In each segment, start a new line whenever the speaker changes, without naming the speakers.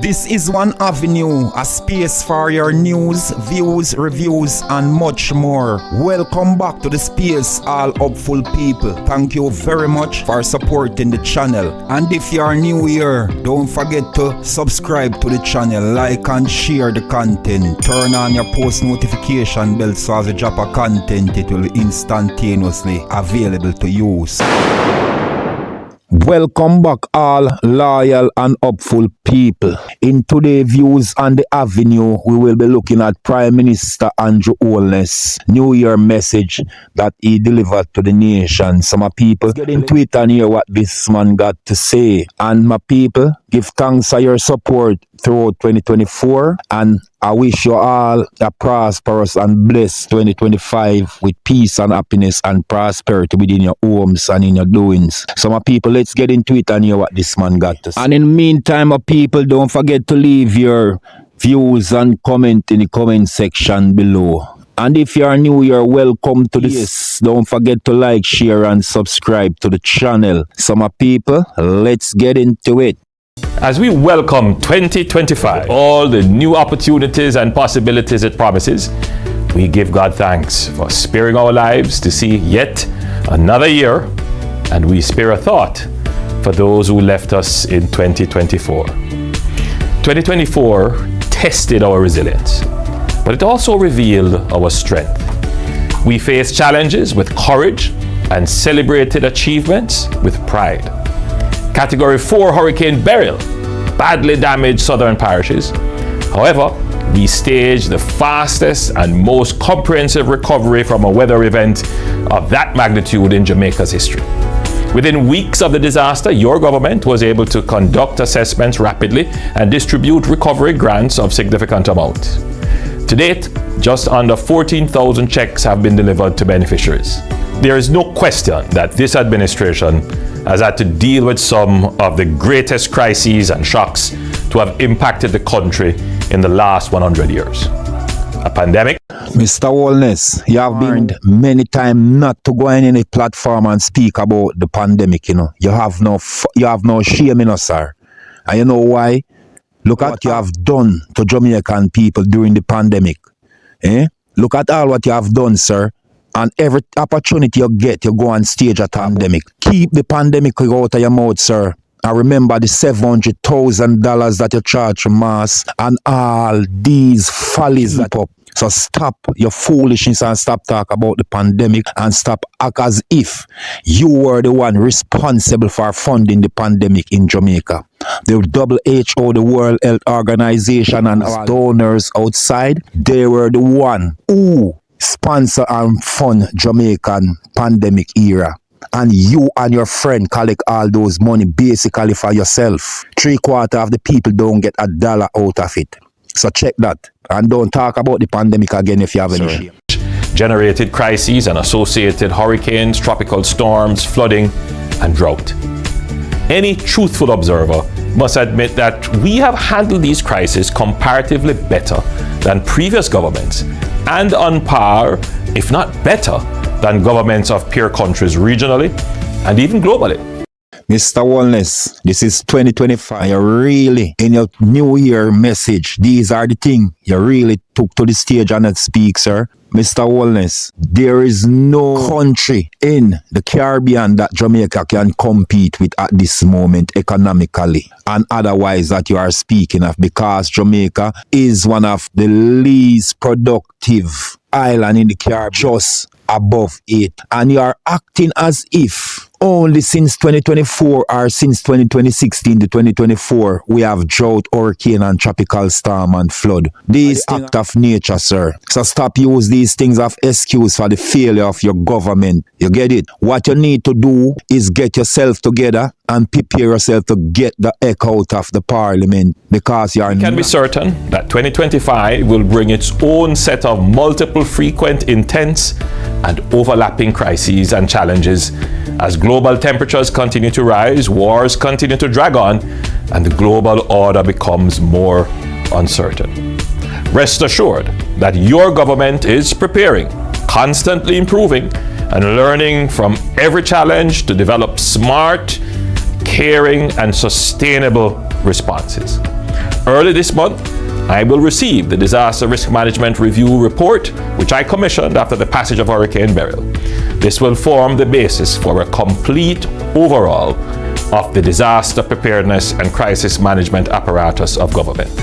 This is One Avenue, a space for your news, views, reviews, and much more. Welcome back to the space, all hopeful people. Thank you very much for supporting the channel. And if you are new here, don't forget to subscribe to the channel, like and share the content. Turn on your post notification bell so as you drop a content, it will be instantaneously available to use. Welcome back all loyal and hopeful people. In today's views on the Avenue, we will be looking at Prime Minister Andrew Holness' New Year message that he delivered to the nation. So my people, get into it and hear what this man got to say. And my people, give thanks for your support throughout 2024, and I wish you all a prosperous and blessed 2025 with peace and happiness and prosperity within your homes and in your doings. So my people, let's get into it and hear what this man got to say. And in the meantime, my people, don't forget to leave your views and comment in the comment section below. And if you are new, you're welcome to this. Don't forget to like, share, and subscribe to the channel. So my people, let's get into it.
As we welcome 2025, all the new opportunities and possibilities it promises, we give God thanks for sparing our lives to see yet another year, and we spare a thought for those who left us in 2024. 2024 tested our resilience, but it also revealed our strength. We faced challenges with courage and celebrated achievements with pride. Category 4 Hurricane Beryl badly damaged southern parishes. However, we staged the fastest and most comprehensive recovery from a weather event of that magnitude in Jamaica's history. Within weeks of the disaster, your government was able to conduct assessments rapidly and distribute recovery grants of significant amounts. To date, just under 14,000 checks have been delivered to beneficiaries. There is no question that this administration has had to deal with some of the greatest crises and shocks to have impacted the country in the last 100 years. A pandemic.
Mr. Holness, you have been many times not to go on any platform and speak about the pandemic, you know. You have no shame in us, sir. And you know why? Look at what you have done to Jamaican people during the pandemic. Look at all what you have done, sir. And every opportunity you get, you go on stage a pandemic. Keep the pandemic out of your mouth, sir. And remember the $700,000 that you charge for mass and all these follies that up. So stop your foolishness and stop talk about the pandemic and stop act as if you were the one responsible for funding the pandemic in Jamaica. The WHO, the World Health Organization, and donors outside, they were the one who sponsor and fund Jamaican pandemic era. And you and your friend collect all those money basically for yourself. 3/4 of the people don't get a dollar out of it. So check that. And don't talk about the pandemic again if you have any shame.
Generated crises and associated hurricanes, tropical storms, flooding, and drought. Any truthful observer must admit that we have handled these crises comparatively better than previous governments, and on par, if not better, than governments of peer countries regionally and even globally.
Mr. Holness, this is 2025. You really, in your New Year message, these are the things you really took to the stage and speak, sir. Mr. Holness, there is no country in the Caribbean that Jamaica can compete with at this moment economically and otherwise that you are speaking of, because Jamaica is one of the least productive islands in the Caribbean, just above it. And you are acting as if only since 2024 or since 2016 to 2024 we have drought, hurricane, and tropical storm and flood. These act of nature, sir. So stop use these things as excuse for the failure of your government. You get it? What you need to do is get yourself together and prepare yourself to get the heck out of the parliament, because you are.
We can be certain that 2025 will bring its own set of multiple, frequent, intense, and overlapping crises and challenges as global temperatures continue to rise, wars continue to drag on, and the global order becomes more uncertain. Rest assured that your government is preparing, constantly improving, and learning from every challenge to develop smart, caring, and sustainable responses. Early this month, I will receive the Disaster Risk Management Review Report, which I commissioned after the passage of Hurricane Beryl. This will form the basis for a complete overhaul of the disaster preparedness and crisis management apparatus of government.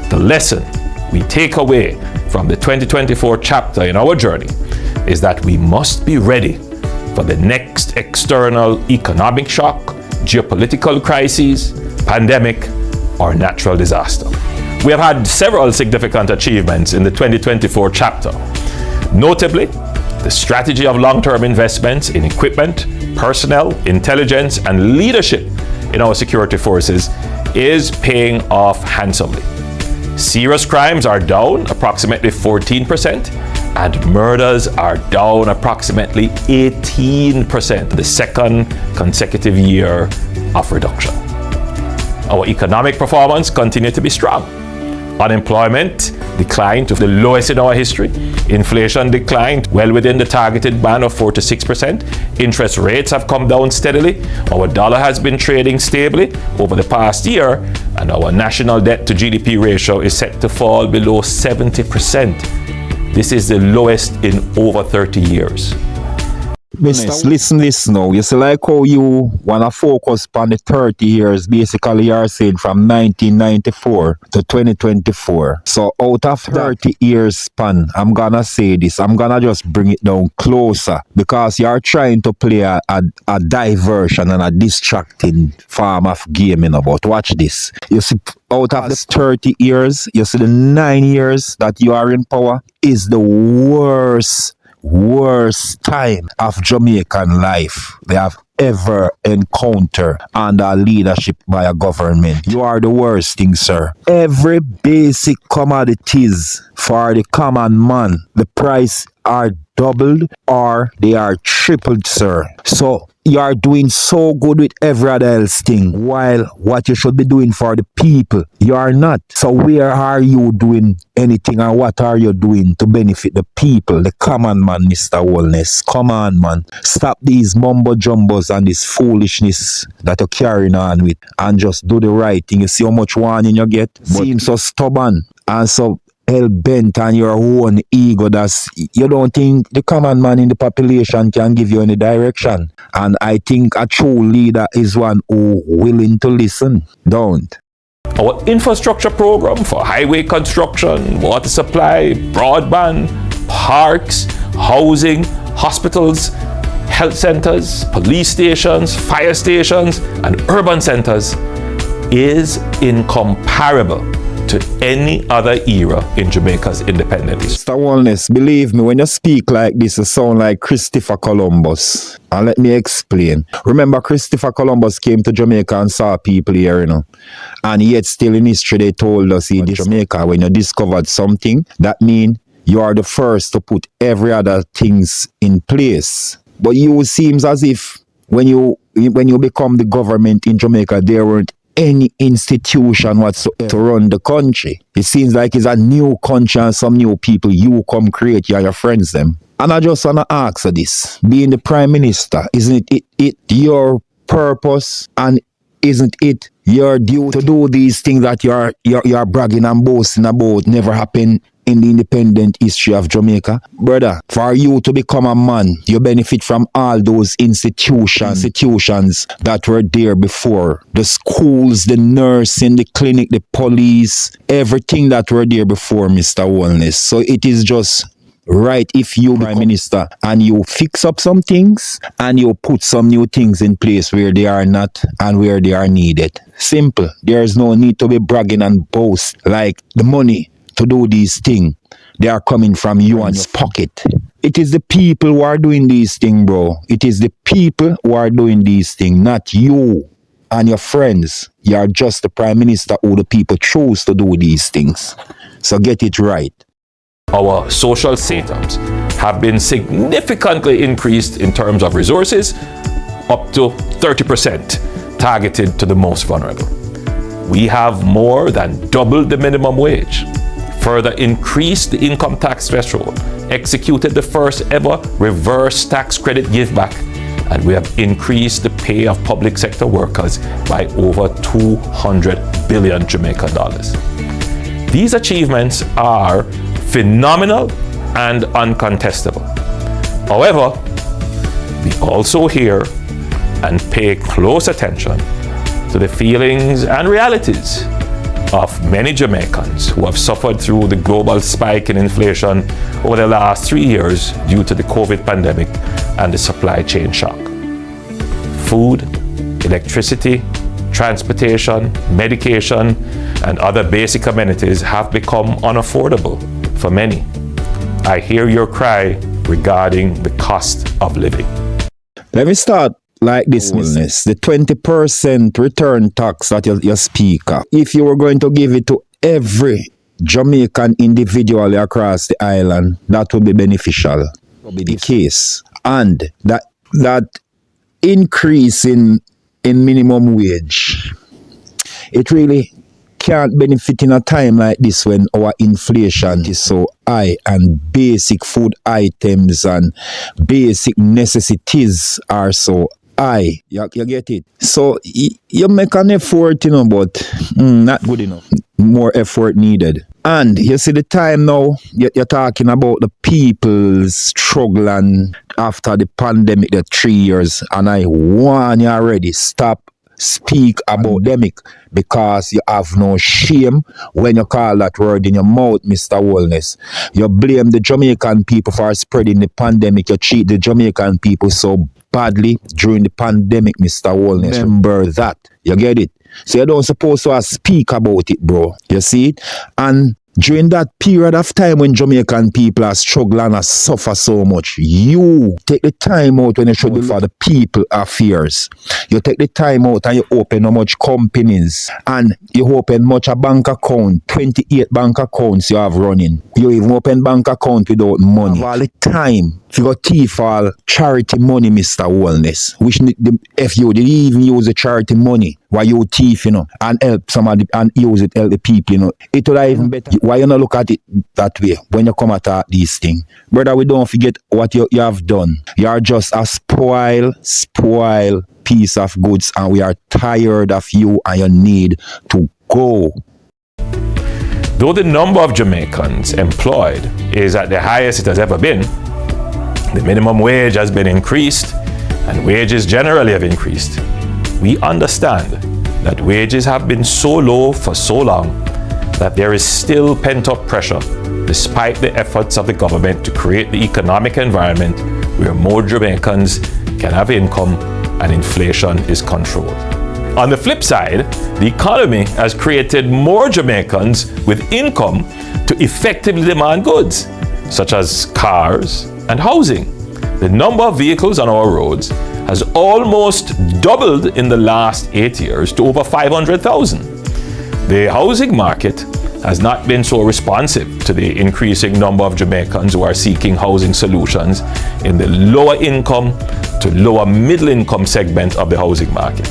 The lesson we take away from the 2024 chapter in our journey is that we must be ready for the next external economic shock, geopolitical crises, pandemic, or natural disaster. We have had several significant achievements in the 2024 chapter. Notably, the strategy of long-term investments in equipment, personnel, intelligence, and leadership in our security forces is paying off handsomely. Serious crimes are down approximately 14%, and murders are down approximately 18%, the second consecutive year of reduction. Our economic performance continued to be strong. Unemployment declined to the lowest in our history. Inflation declined well within the targeted band of 4 to 6%. Interest rates have come down steadily. Our dollar has been trading stably over the past year, and our national debt to GDP ratio is set to fall below 70%. This is the lowest in over 30 years.
Listen this now. You see, like how you want to focus on the 30 years, basically you're saying from 1994 to 2024. So out of 30 years span, I'm going to say this. I'm going to just bring it down closer because you're trying to play a diversion and a distracting form of gaming about. Watch this. You see, out of the 30 years, you see the 9 years that you are in power is the worst time of Jamaican life they have ever encountered under leadership by a government. You are the worst thing, sir. Every basic commodities for the common man, the price are doubled or they are tripled, sir. So you are doing so good with every other else thing, while what you should be doing for the people, you are not. So where are you doing anything, and what are you doing to benefit the people, the common man, Mr. Holness? Come on, man. Stop these mumbo jumbos and this foolishness that you're carrying on with, and just do the right thing. You see how much warning you get? Seem so stubborn and so hell-bent on your own ego that you don't think the common man in the population can give you any direction. And I think a true leader is one who willing to listen. Don't.
Our infrastructure program for highway construction, water supply, broadband, parks, housing, hospitals, health centers, police stations, fire stations, and urban centers is incomparable to any other era in Jamaica's independence.
Mr. Holness, believe me, when you speak like this, you sound like Christopher Columbus. And let me explain. Remember, Christopher Columbus came to Jamaica and saw people here, you know. And yet still in history, they told us in Jamaica, when you discovered something, that means you are the first to put every other things in place. But you seems as if when you become the government in Jamaica, there weren't any institution whatsoever to run the country. It seems like it's a new country and some new people you come create, you and your friends them. And I just want to ask you this. Being the Prime Minister, isn't it your purpose, and isn't it your duty to do these things that you're bragging and boasting about never happened in the independent history of Jamaica? Brother, for you to become a man, you benefit from all those institutions that were there before. The schools, the nursing, the clinic, the police, everything that were there before, Mr. Holness. So it is just right if you Prime Minister and you fix up some things and you put some new things in place where they are not and where they are needed. Simple. There is no need to be bragging and boast like the money to do these things, they are coming from you and pocket. It is the people who are doing these things, bro. It is the people who are doing these things, not you and your friends. You are just the Prime Minister who the people choose to do these things. So get it right.
Our social setups have been significantly increased in terms of resources, up to 30% targeted to the most vulnerable. We have more than doubled the minimum wage, further increased the income tax threshold, executed the first ever reverse tax credit give back, and we have increased the pay of public sector workers by over 200 billion Jamaican dollars. These achievements are phenomenal and uncontestable. However, we also hear and pay close attention to the feelings and realities of many Jamaicans who have suffered through the global spike in inflation over the last 3 years due to the COVID pandemic and the supply chain shock. Food, electricity, transportation, medication, and other basic amenities have become unaffordable for many. I hear your cry regarding the cost of living.
Let me start like this, Holness. The 20% return tax that you speak of, if you were going to give it to every Jamaican individually across the island, that would be beneficial. That would be the case. And that increase in minimum wage, it really can't benefit in a time like this when our inflation is so high and basic food items and basic necessities are so high. You get it? So you make an effort, but not good enough. More effort needed. And you see the time now, you're talking about the people's struggle and after the pandemic, the 3 years, and I warn you already, stop speak about pandemic because you have no shame when you call that word in your mouth, Mr. Holness. You blame the Jamaican people for spreading the pandemic. You treat the Jamaican people so badly during the pandemic, Mr. Holness. Remember that. You get it? So you don't supposed to speak about it, bro. You see it? And during that period of time when Jamaican people are struggling and suffer so much, you take the time out when you struggle for the people affairs. You take the time out and you open how much companies and you open much a bank account, 28 bank accounts you have running. You even open bank account without money. All the time, if you got thief all charity money, Mr. Holness, which the FU did even use the charity money why you thief, and help somebody and use it, help the people, It would have even better. Why you not look at it that way when you come at these things? Brother, we don't forget what you have done. You are just a spoil piece of goods and we are tired of you and you need to go.
Though the number of Jamaicans employed is at the highest it has ever been, the minimum wage has been increased and wages generally have increased. We understand that wages have been so low for so long that there is still pent-up pressure despite the efforts of the government to create the economic environment where more Jamaicans can have income and inflation is controlled. On the flip side, the economy has created more Jamaicans with income to effectively demand goods, such as cars and housing. The number of vehicles on our roads has almost doubled in the last 8 years to over 500,000. The housing market has not been so responsive to the increasing number of Jamaicans who are seeking housing solutions in the lower income to lower middle income segment of the housing market.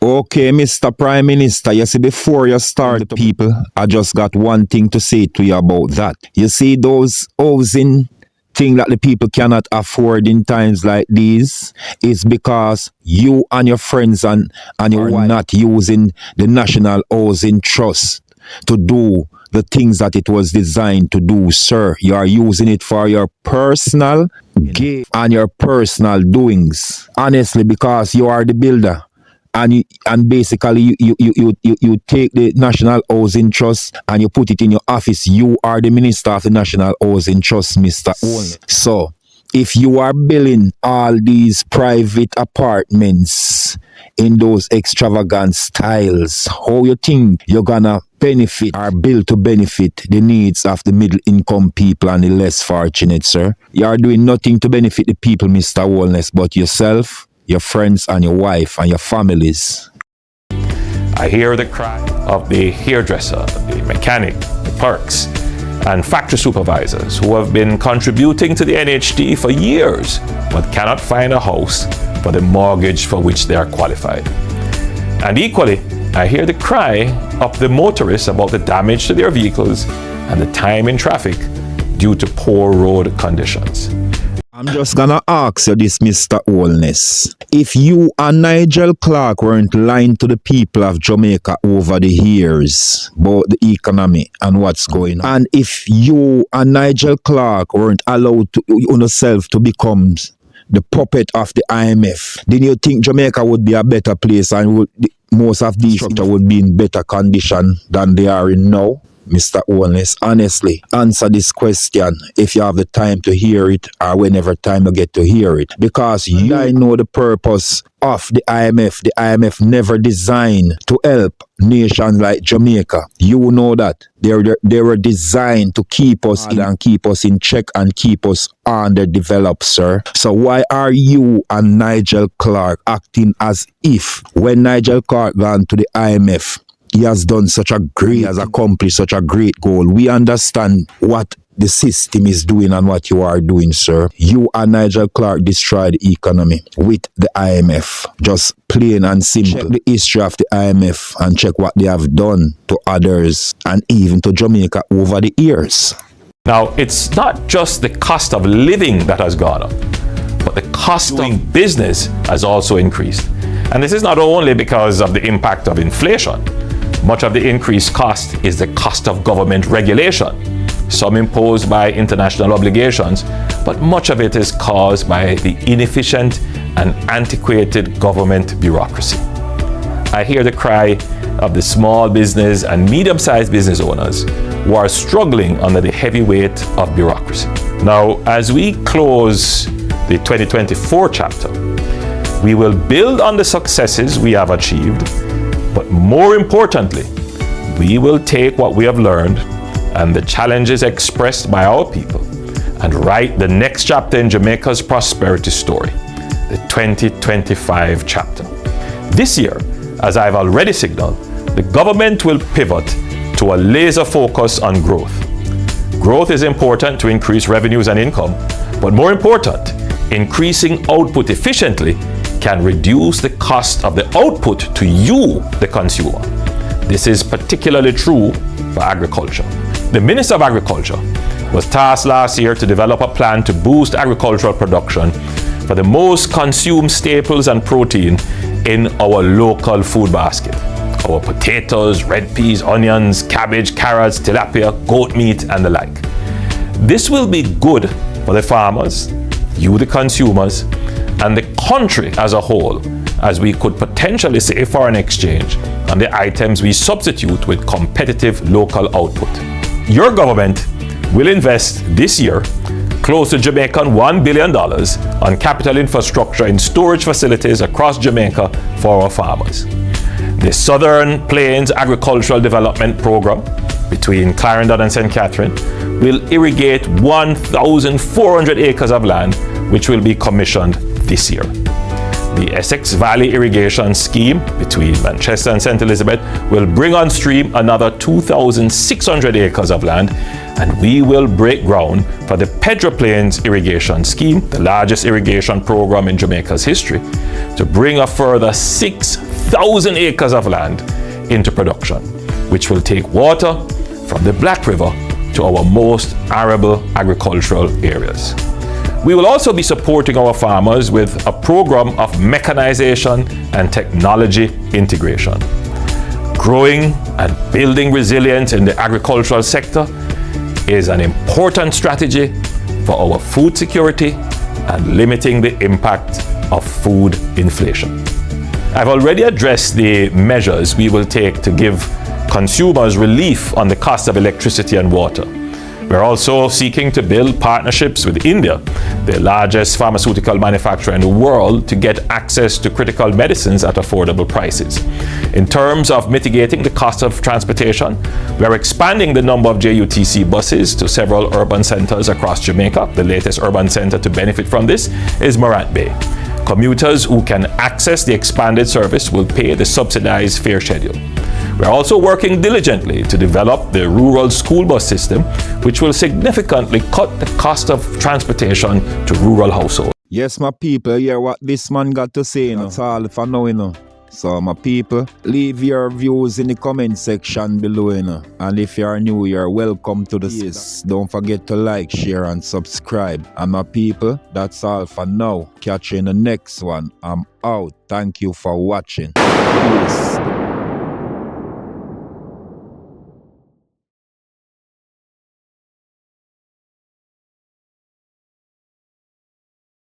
Okay, Mr. Prime Minister, you see, before you start, the people, I just got one thing to say to you about that. You see, those housing thing that the people cannot afford in times like these is because you and your friends and you are not using the National Housing Trust to do the things that it was designed to do, sir. You are using it for your personal gain and your personal doings. Honestly, because you are the builder. And basically you take the National Housing Trust and you put it in your office. You are the Minister of the National Housing Trust, Mr. Holness. So if you are building all these private apartments in those extravagant styles, how you think you're gonna benefit or build to benefit the needs of the middle income people and the less fortunate, sir? You are doing nothing to benefit the people, Mr. Holness, but yourself, your friends and your wife and your families.
I hear the cry of the hairdresser, the mechanic, the clerks, and factory supervisors who have been contributing to the NHD for years but cannot find a house for the mortgage for which they are qualified. And equally, I hear the cry of the motorists about the damage to their vehicles and the time in traffic due to poor road conditions.
I'm just gonna ask you this, Mr. Holness. If you and Nigel Clark weren't lying to the people of Jamaica over the years about the economy and what's going on, and if you and Nigel Clark weren't allowed to yourself to become the puppet of the IMF, then you think Jamaica would be a better place and most of these structures would be in better condition than they are in now? Mr. Holness, honestly, answer this question if you have the time to hear it or whenever time you get to hear it. Because I know the purpose of the IMF. The IMF never designed to help nations like Jamaica. You know that. They were designed to keep us in and keep us in check and keep us underdeveloped, sir. So why are you and Nigel Clark acting as if when Nigel Clark gone to the IMF, he has done he has accomplished such a great goal? We understand what the system is doing and what you are doing, sir. You and Nigel Clark destroyed the economy with the IMF. Just plain and simple. Check the history of the IMF and check what they have done to others and even to Jamaica over the years.
Now, it's not just the cost of living that has gone up, but the cost of doing business has also increased. And this is not only because of the impact of inflation. Much of the increased cost is the cost of government regulation, some imposed by international obligations, but much of it is caused by the inefficient and antiquated government bureaucracy. I hear the cry of the small business and medium-sized business owners who are struggling under the heavy weight of bureaucracy. Now, as we close the 2024 chapter, we will build on the successes we have achieved, but more importantly, we will take what we have learned and the challenges expressed by our people and write the next chapter in Jamaica's prosperity story, the 2025 chapter. This year, as I've already signaled, the government will pivot to a laser focus on growth. Growth is important to increase revenues and income, but more important, increasing output efficiently can reduce the cost of the output to you, the consumer. This is particularly true for agriculture. The Minister of Agriculture was tasked last year to develop a plan to boost agricultural production for the most consumed staples and protein in our local food basket. Our potatoes, red peas, onions, cabbage, carrots, tilapia, goat meat, and the like. This will be good for the farmers, you the consumers, and the country as a whole, as we could potentially save foreign exchange on the items we substitute with competitive local output. Your government will invest this year close to Jamaican $1 billion on capital infrastructure in storage facilities across Jamaica for our farmers. The Southern Plains Agricultural Development Program between Clarendon and St. Catherine will irrigate 1,400 acres of land, which will be commissioned this year. The Essex Valley Irrigation Scheme between Manchester and St. Elizabeth will bring on stream another 2,600 acres of land, and we will break ground for the Pedro Plains Irrigation Scheme, the largest irrigation program in Jamaica's history, to bring a further 6,000 acres of land into production, which will take water from the Black River to our most arable agricultural areas. We will also be supporting our farmers with a program of mechanization and technology integration. Growing and building resilience in the agricultural sector is an important strategy for our food security and limiting the impact of food inflation. I've already addressed the measures we will take to give consumers relief on the cost of electricity and water. We're also seeking to build partnerships with India, the largest pharmaceutical manufacturer in the world, to get access to critical medicines at affordable prices. In terms of mitigating the cost of transportation, we're expanding the number of JUTC buses to several urban centers across Jamaica. The latest urban center to benefit from this is Morant Bay. Commuters who can access the expanded service will pay the subsidized fare schedule. We're also working diligently to develop the rural school bus system, which will significantly cut the cost of transportation to rural households.
Yes, my people, hear what this man got to say, That's all for now, So my people, leave your views in the comment section below, you know. And if you are new, you're welcome to the space. Don't forget to like, share and subscribe. And my people, that's all for now. Catch you in the next one. I'm out. Thank you for watching. Peace.